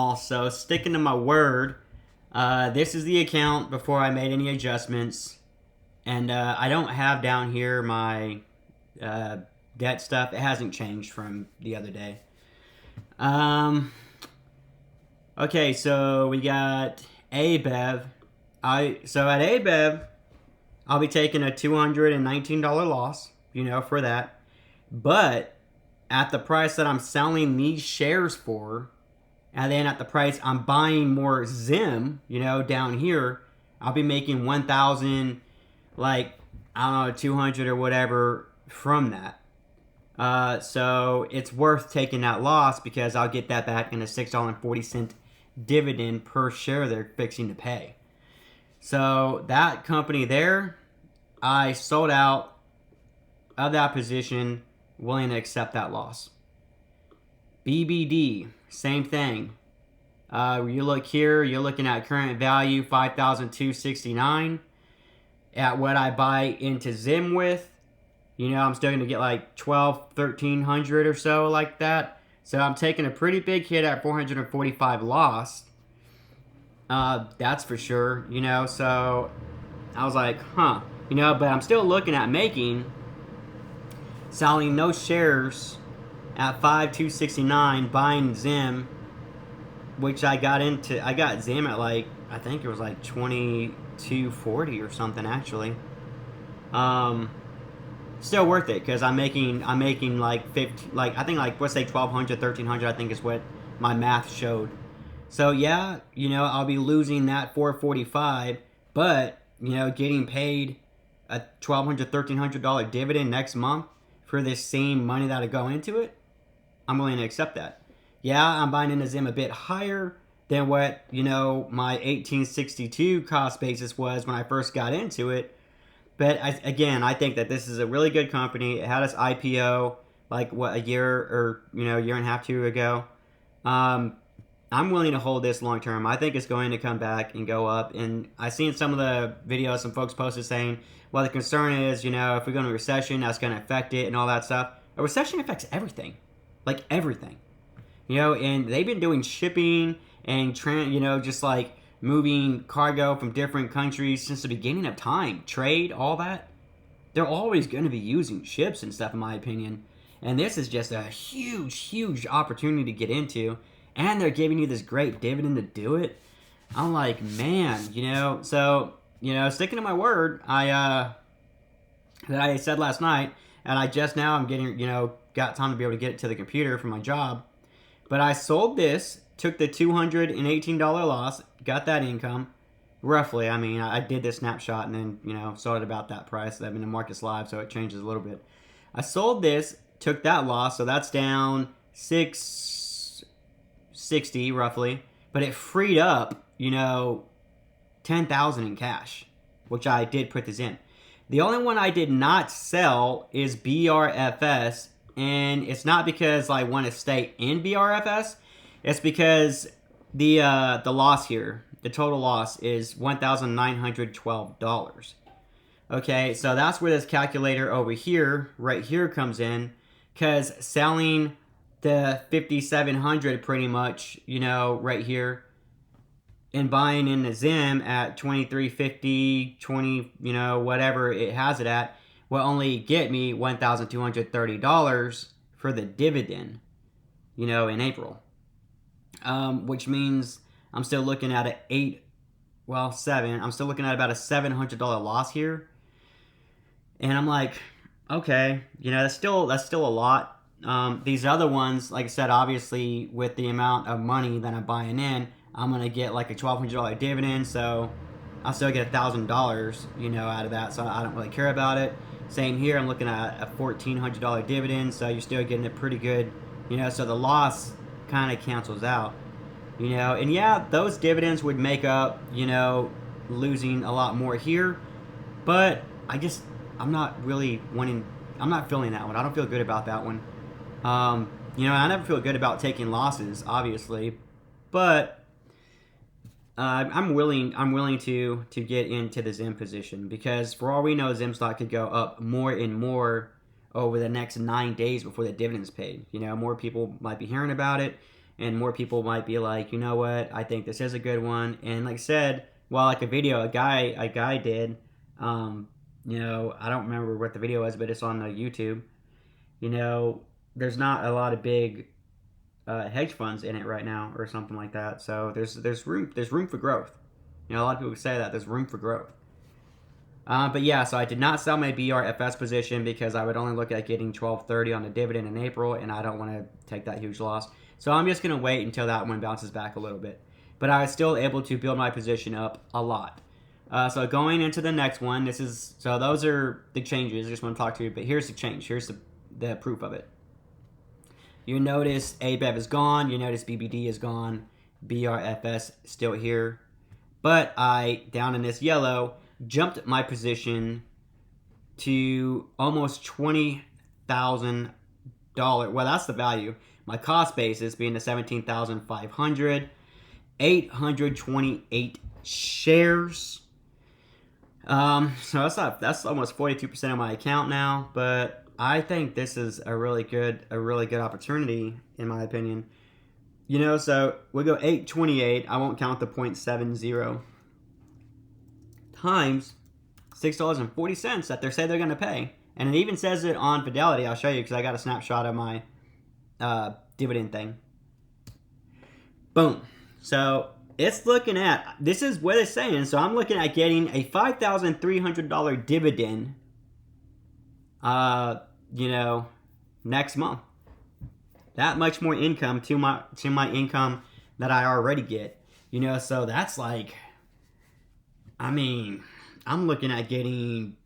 Also, sticking to my word, this is the account before I made any adjustments. And I don't have down here my debt stuff. It hasn't changed from the other day. Okay, so we got ABEV. So at ABEV, I'll be taking a $219 loss, for that. But at the price that I'm selling these shares for, and then at the price I'm buying more Zim, down here, I'll be making 1,000, like, I don't know, 200 or whatever from that. So it's worth taking that loss because I'll get that back in a $6.40 dividend per share they're fixing to pay. So that company there, I sold out of that position, willing to accept that loss. BBD, same thing. You look here, you're looking at current value 5,269. At what I buy into Zim with, I'm still going to get like 1,300 or so like that. So I'm taking a pretty big hit at 445 loss. That's for sure, so I was like, but I'm still looking at selling those shares at 5,269, buying Zim, which I got Zim at like, I think it was like 2240 or something actually. Still worth it because I'm making like 50, like I think like let's say 1,200, 1,300 I think is what my math showed. So yeah, I'll be losing that 445, but getting paid a $1,200, $1,300 dividend next month for this same money that'll go into it, I'm willing to accept that. Yeah, I'm buying into Zim a bit higher than what, my 1862 cost basis was when I first got into it. But I think that this is a really good company. It had its IPO like a year or year and a half, 2 ago. I'm willing to hold this long term. I think it's going to come back and go up. And I've seen some of the videos some folks posted saying, well, the concern is, if we go into a recession, that's going to affect it and all that stuff. A recession affects everything, like everything. And they've been doing shipping and just like moving cargo from different countries since the beginning of time. Trade, all that. They're always going to be using ships and stuff, in my opinion. And this is just a huge, huge opportunity to get into. And they're giving you this great dividend to do it. I'm like, man, so, sticking to my word, that I said last night, and I just now I'm getting, got time to be able to get it to the computer for my job. But I sold this, took the $218 loss, got that income, roughly. I mean, I did this snapshot and then, sold it about that price. I'm in the market's live, so it changes a little bit. I sold this, took that loss, so that's down 660 roughly, but it freed up, 10,000 in cash, which I did put this in. The only one I did not sell is BRFS, and it's not because I want to stay in BRFS. It's because the loss here, the total loss is $1,912. Okay, so that's where this calculator over here, right here, comes in, because selling the 5,700 pretty much, right here, and buying in the Zim at 2350, 20, whatever it has it at, will only get me $1,230 for the dividend, in April. Which means I'm still looking at I'm still looking at about a $700 loss here. And I'm like, okay, that's still a lot. These other ones, like I said, obviously with the amount of money that I'm buying in, I'm going to get like a $1,200 dividend, so I'll still get $1,000, out of that, so I don't really care about it. Same here, I'm looking at a $1,400 dividend, so you're still getting a pretty good, so the loss kind of cancels out, and yeah, those dividends would make up, losing a lot more here, but I'm not feeling that one. I don't feel good about that one. I never feel good about taking losses, obviously, but I'm willing to get into the Zim position because for all we know, Zim stock could go up more and more over the next 9 days before the dividend's paid. More people might be hearing about it, and more people might be like, you know what, I think this is a good one. And like I said, well, like a video a guy did, you know, I don't remember what the video was, but it's on the YouTube. You know, there's not a lot of big hedge funds in it right now, or something like that. So there's room for growth. You know, a lot of people say that there's room for growth. But yeah, so I did not sell my BRFS position because I would only look at getting 12.30 on the dividend in April, and I don't want to take that huge loss. So I'm just going to wait until that one bounces back a little bit. But I was still able to build my position up a lot. So going into the next one, so those are the changes. I just want to talk to you, but here's the change. Here's the proof of it. You notice ABEV is gone. You notice BBD is gone. BRFS still here. But I, down in this yellow, jumped my position to almost $20,000. Well, that's the value. My cost basis being the 17,500, 828 shares. So that's almost 42% of my account now. But I think this is a really good opportunity in my opinion. You know, so we'll go 828. I won't count the 0.70 times $6.40 that they say they're going to pay. And it even says it on Fidelity. I'll show you because I got a snapshot of my dividend thing. Boom. So it's looking at, this is what it's saying. So I'm looking at getting a $5,300 dividend, you know, next month. That much more income to my income that I already get. You know, so that's like, I mean, I'm looking at getting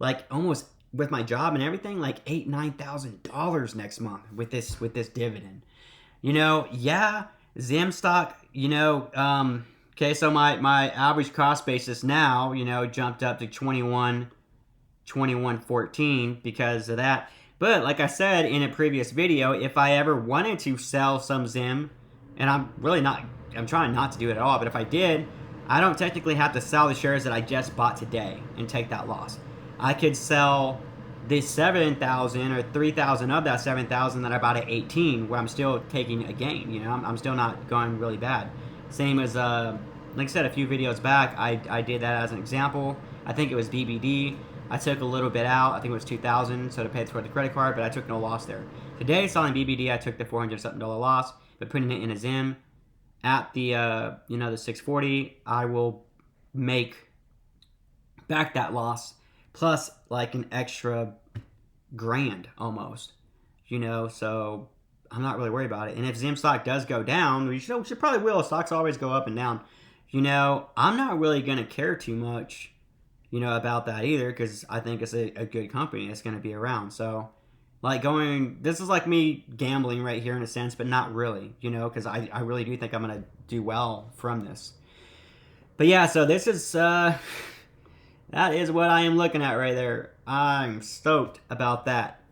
like almost with my job and everything, like $9,000 next month with this dividend. You know, yeah, Zim stock, you know, okay, so my average cost basis now, you know, jumped up to 21.14 because of that. But like I said in a previous video, if I ever wanted to sell some Zim, and I'm trying not to do it at all, but if I did, I don't technically have to sell the shares that I just bought today and take that loss. I could sell the 7,000 or 3,000 of that 7,000 that I bought at 18, where I'm still taking a gain. You know, I'm still not going really bad. Same as, like I said a few videos back, I did that as an example. I think it was BBD. I took a little bit out. I think it was 2,000, so to pay toward the credit card, but I took no loss there. Today, selling BBD, I took the $400-something loss, but putting it in a Zim at the you know, the 640, I will make back that loss plus like an extra grand almost. You know, so I'm not really worried about it. And if Zim stock does go down, which probably will. Stocks always go up and down. You know, I'm not really going to care too much, you know, about that either, because I think it's a good company. It's going to be around. So, like this is like me gambling right here in a sense, but not really, you know, because I really do think I'm going to do well from this. But yeah, so this is, that is what I am looking at right there. I'm stoked about that.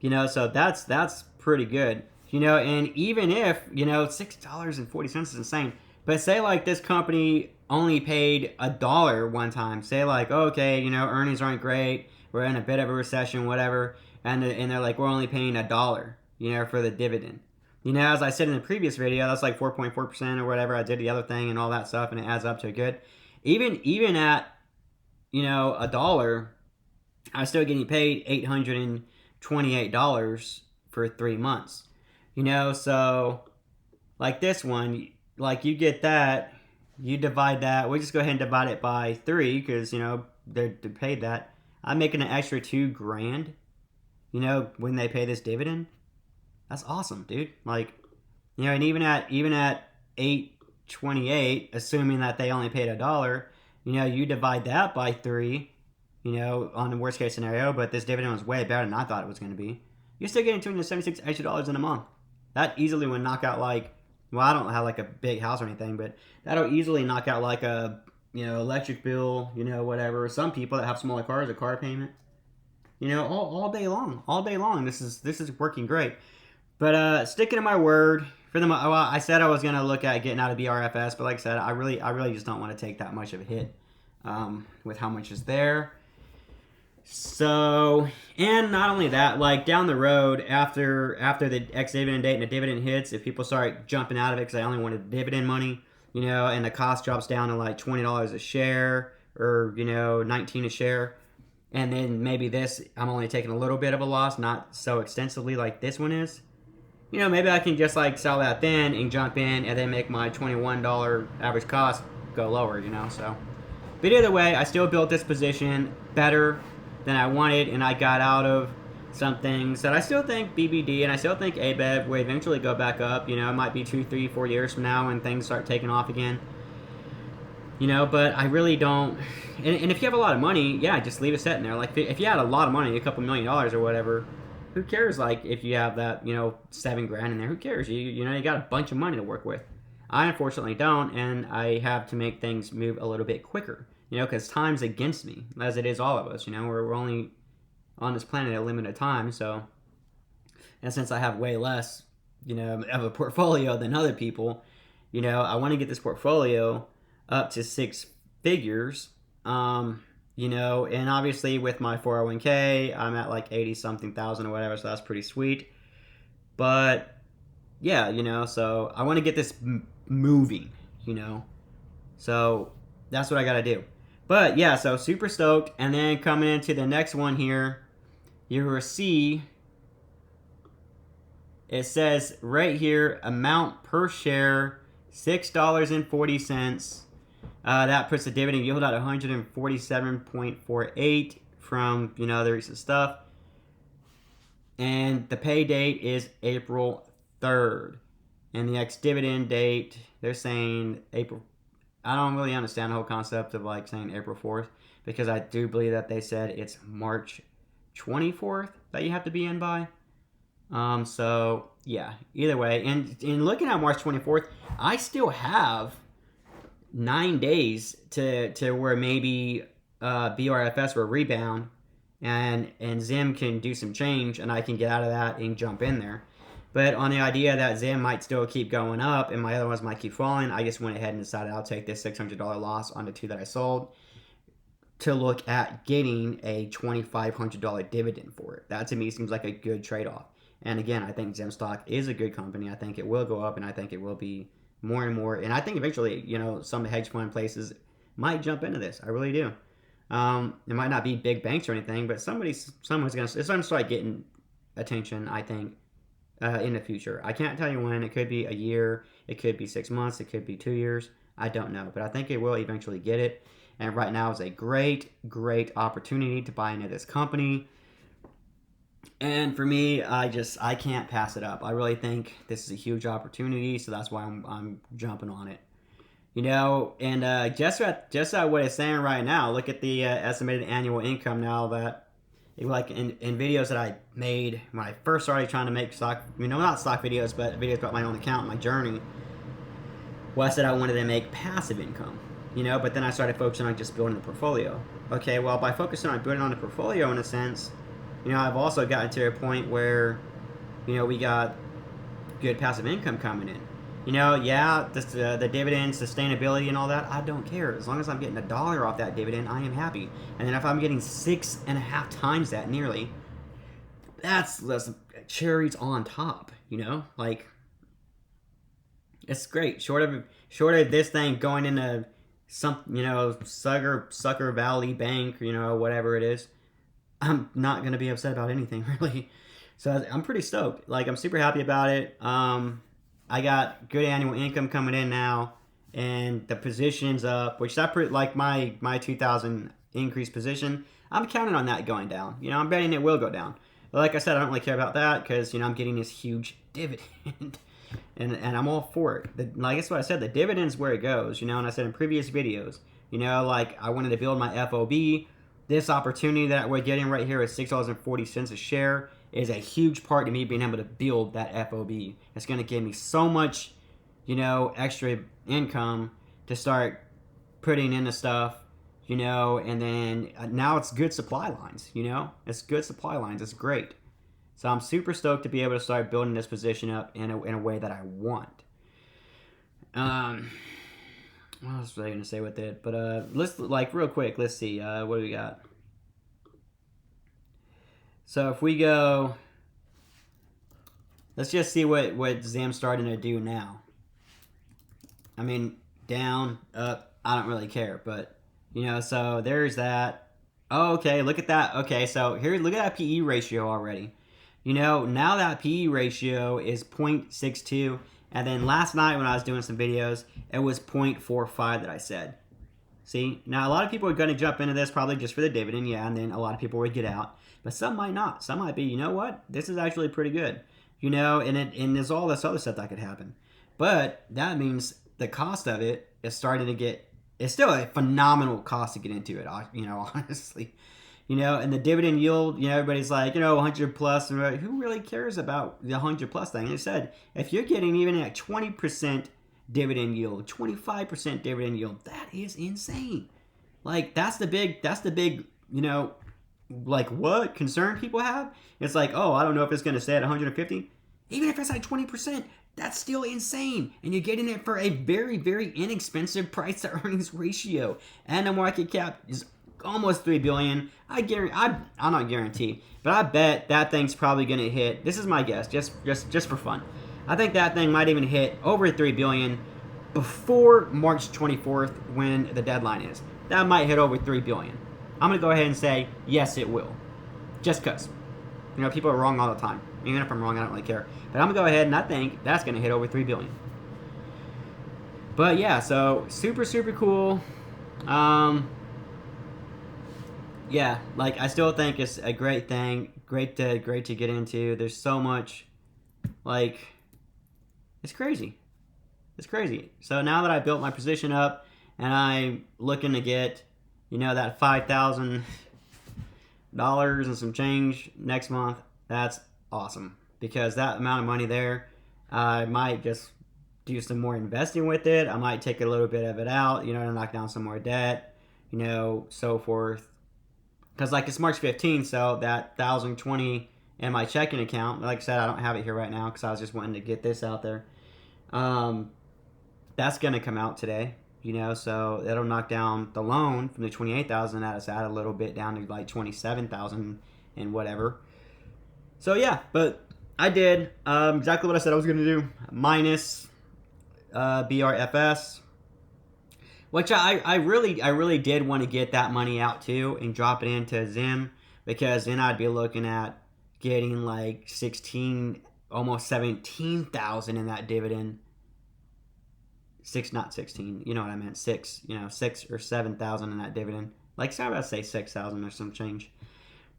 You know, so that's pretty good. You know, and even if, you know, $6.40 is insane. But say like this company only paid $1 one time. Say like, okay, you know, earnings aren't great. We're in a bit of a recession, whatever. And they're like, we're only paying $1, you know, for the dividend. You know, as I said in the previous video, that's like 4.4% or whatever. I did the other thing and all that stuff, and it adds up to a good. Even at, you know, $1, I'm still getting paid $828 for 3 months. You know, so like this one, like you get that, you divide that. We'll just go ahead and divide it by 3 because, you know, they paid that. I'm making an extra $2,000. You know, when they pay this dividend, that's awesome, dude. Like, you know, and even at $8.28, assuming that they only paid $1, you know, you divide that by 3, you know, on the worst case scenario, but this dividend was way better than I thought it was going to be. You're still getting $276 extra in a month. That easily would knock out like, well, I don't have like a big house or anything, but that'll easily knock out like a, you know, electric bill, you know, whatever. Some people that have smaller cars, a car payment. You know, all day long. This is working great. But sticking to my word, well, I said I was gonna look at getting out of BRFS, but like I said, I really just don't want to take that much of a hit with how much is there. So, and not only that, like down the road after the ex dividend date and the dividend hits, if people start jumping out of it because I only wanted dividend money, and the cost drops down to like $20 a share or 19 a share, and then maybe this I'm only taking a little bit of a loss, not so extensively like this one is. Maybe I can just like sell that then and jump in and then make my $21 average cost go lower. So. But either way, I still built this position better than I wanted, and I got out of some things that I still think BBD and I still think ABEV will eventually go back up. It might be 2, 3, 4 years from now when things start taking off again. But I really don't. And if you have a lot of money, yeah, just leave it sitting there. Like if you had a lot of money, a couple $1,000,000 or whatever, who cares? Like if you have that, $7,000 in there, who cares? You got a bunch of money to work with. I unfortunately don't, and I have to make things move a little bit quicker. Because time's against me, as it is all of us. We're only on this planet a limited time, so. And since I have way less, of a portfolio than other people, I want to get this portfolio up to 6 figures. And obviously with my 401k, I'm at like 80 something thousand or whatever, so that's pretty sweet. But yeah, so I want to get this moving, so that's what I got to do. But yeah, so super stoked. And then coming into the next one here, you will see it says right here, amount per share, $6.40. That puts the dividend yield at 147.48 from, the recent stuff. And the pay date is April 3rd. And the ex-dividend date, they're saying April. I don't really understand the whole concept of like saying April 4th, because I do believe that they said it's March 24th that you have to be in by. So yeah, either way, and in looking at March 24th, I still have 9 days to where maybe BRFS will rebound and Zim can do some change and I can get out of that and jump in there. But on the idea that Zim might still keep going up and my other ones might keep falling, I just went ahead and decided I'll take this $600 loss on the 2 that I sold to look at getting a $2,500 dividend for it. That to me seems like a good trade-off. And again, I think Zim stock is a good company. I think it will go up and I think it will be more and more. And I think eventually, some hedge fund places might jump into this. I really do. It might not be big banks or anything, but someone's going to start getting attention, I think. In the future. I can't tell you when. It could be a year. It could be 6 months. It could be 2 years. I don't know. But I think it will eventually get it. And right now is a great, great opportunity to buy into this company. And for me, I can't pass it up. I really think this is a huge opportunity. So that's why I'm jumping on it. And just at what it's saying right now, look at the estimated annual income now that like in videos that I made when I first started trying to make stock, not stock videos, but videos about my own account, my journey. Well, I said I wanted to make passive income, but then I started focusing on just building the portfolio. Okay, well, by focusing on building on the portfolio in a sense, I've also gotten to a point where, we got good passive income coming in. The dividend, sustainability, and all that, I don't care. As long as I'm getting $1 off that dividend, I am happy. And then if I'm getting 6.5 times that nearly, that's cherries on top, Like, it's great. Short of this thing going into some, Sucker Valley Bank, whatever it is, I'm not going to be upset about anything, really. So I'm pretty stoked. Like, I'm super happy about it. I got good annual income coming in now, and the position's up, which that like my 2,000 increase position. I'm counting on that going down. I'm betting it will go down. But like I said, I don't really care about that because I'm getting this huge dividend, and I'm all for it. Like that's what I said. The dividend's where it goes. And I said in previous videos, like I wanted to build my FOB. This opportunity that we're getting right here is $6.40 a share. Is a huge part to me being able to build that FOB. It's going to give me so much, extra income to start putting into stuff, and then now it's good supply lines, It's good supply lines. It's great. So I'm super stoked to be able to start building this position up in a way that I want. What else was I going to say with it? But let's, like, real quick, let's see. What do we got? So if we go, let's just see what Zim's starting to do now. I mean, down, up, I don't really care, but so there's that. Oh, okay, look at that. Okay, so here, look at that PE ratio already. Now that PE ratio is 0.62, and then last night when I was doing some videos, it was 0.45 that I said. See, now a lot of people are going to jump into this probably just for the dividend, yeah, and then a lot of people would get out, but some might not. Some might be, you know what, this is actually pretty good, and there's all this other stuff that could happen. But that means the cost of it is starting to get. It's still a phenomenal cost to get into it, honestly. And the dividend yield, everybody's like, 100 plus, and who really cares about the 100 plus thing? They said, if you're getting even at 20% dividend yield, 25% dividend yield, that is insane. Like, that's the big, like, what concern people have? It's like, oh, I don't know if it's going to stay at 150. Even if it's at 20%, that's still insane. And you're getting it for a very, very inexpensive price to earnings ratio. And the market cap is almost $3 billion. I'm not guaranteed, but I bet that thing's probably going to hit. This is my guess, just for fun. I think that thing might even hit over $3 billion before March 24th when the deadline is. That might hit over $3 billion. I'm going to go ahead and say, yes, it will. Just because. People are wrong all the time. Even if I'm wrong, I don't really care. But I'm going to go ahead and I think that's going to hit over $3 billion. But yeah, so super, super cool. Yeah, like I still think it's a great thing. Great to get into. There's so much, like, it's crazy. It's crazy. So now that I built my position up and I'm looking to get, that $5,000 and some change next month, that's awesome. Because that amount of money there, I might just do some more investing with it. I might take a little bit of it out, to knock down some more debt, so forth. Because, like, it's March 15th, so that 1,020 in my checking account, like I said, I don't have it here right now because I was just wanting to get this out there. That's going to come out today, so it'll knock down the loan from the 28,000 that it's at a little bit down to like 27,000 and whatever. So yeah, but I did exactly what I said I was going to do, minus BRFS, which I really did want to get that money out too and drop it into Zim, because then I'd be looking at getting like 16, almost 17,000 in that dividend. Not 16, you know what I meant, 6 or 7,000 in that dividend. Like, so I would say 6,000 or some change.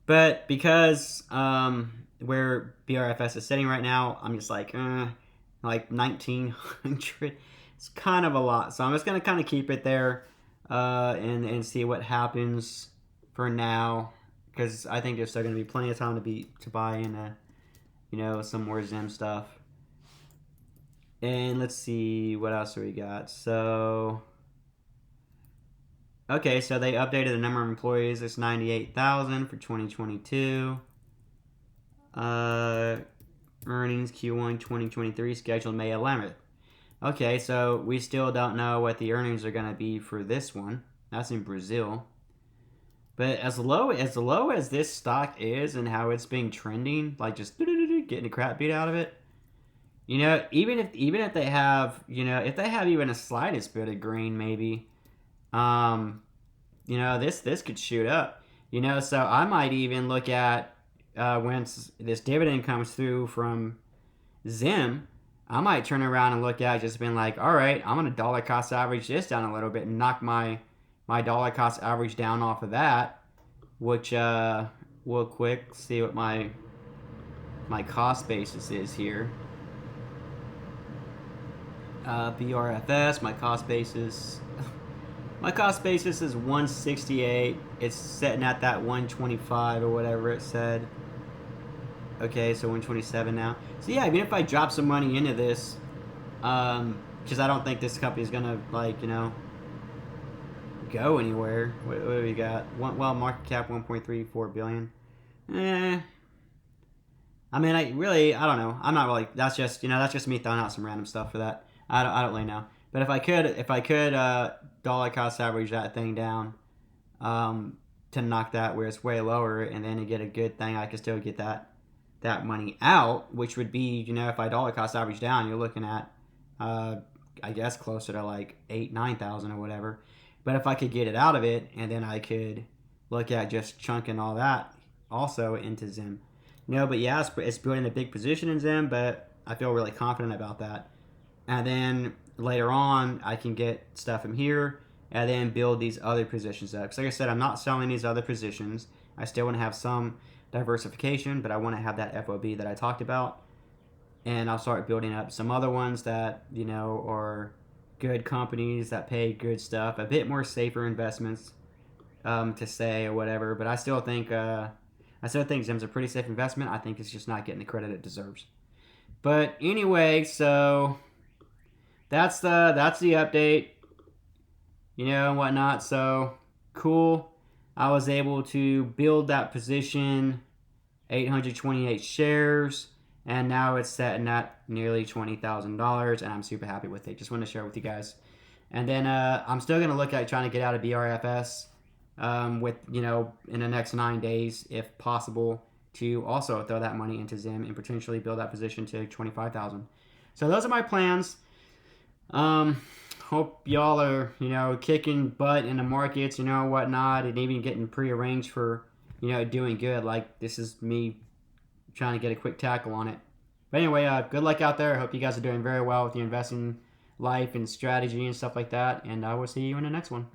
But because where BRFS is sitting right now, I'm just like 1,900. It's kind of a lot. So I'm just going to kind of keep it there and see what happens for now. Because I think there's still going to be plenty of time to buy in, some more Zim stuff. And let's see, what else do we got? So, okay, so they updated the number of employees. It's 98,000 for 2022. Earnings Q1 2023 scheduled May 11th. Okay, so we still don't know what the earnings are going to be for this one. That's in Brazil. But as low as this stock is and how it's been trending, like just getting the crap beat out of it, even if they have, if they have even a slightest bit of green, maybe, this could shoot up, so I might even look at, once this dividend comes through from Zim, I might turn around and look at just being like, all right, I'm going to dollar cost average this down a little bit and knock my dollar cost average down off of that, which, we'll quick see what my cost basis is here. BRFS, my cost basis is 168. It's sitting at that 125 or whatever it said. Okay, so 127 now. So yeah, even if I drop some money into this, because I don't think this company is gonna go anywhere. What do we got? Market cap 1.34 billion. I mean, I don't know. I'm not really. That's just me throwing out some random stuff for that. I don't really know. But if I could dollar cost average that thing down, to knock that where it's way lower, and then to get a good thing, I could still get that money out, which would be, if I dollar cost average down, you're looking at, I guess closer to like 8,000-9,000 or whatever. But if I could get it out of it, and then I could look at just chunking all that also into Zim. But yeah, it's building a big position in Zim, but I feel really confident about that. And then later on, I can get stuff from here and then build these other positions up. Because like I said, I'm not selling these other positions. I still want to have some diversification, but I want to have that FOB that I talked about. And I'll start building up some other ones that, are good companies that pay good stuff, a bit more safer investments to say or whatever. But I still think Zim's a pretty safe investment. I think it's just not getting the credit it deserves. But anyway, so that's the update, and whatnot. So cool. I was able to build that position, 828 shares, and now it's setting at nearly $20,000, and I'm super happy with it. Just want to share with you guys. And then I'm still going to look at trying to get out of BRFS with, in the next 9 days, if possible, to also throw that money into Zim and potentially build that position to 25,000. So those are my plans. Hope y'all are, kicking butt in the markets, whatnot, and even getting prearranged for, doing good. Like, this is me trying to get a quick tackle on it. But anyway, good luck out there. I hope you guys are doing very well with your investing life and strategy and stuff like that. And I will see you in the next one.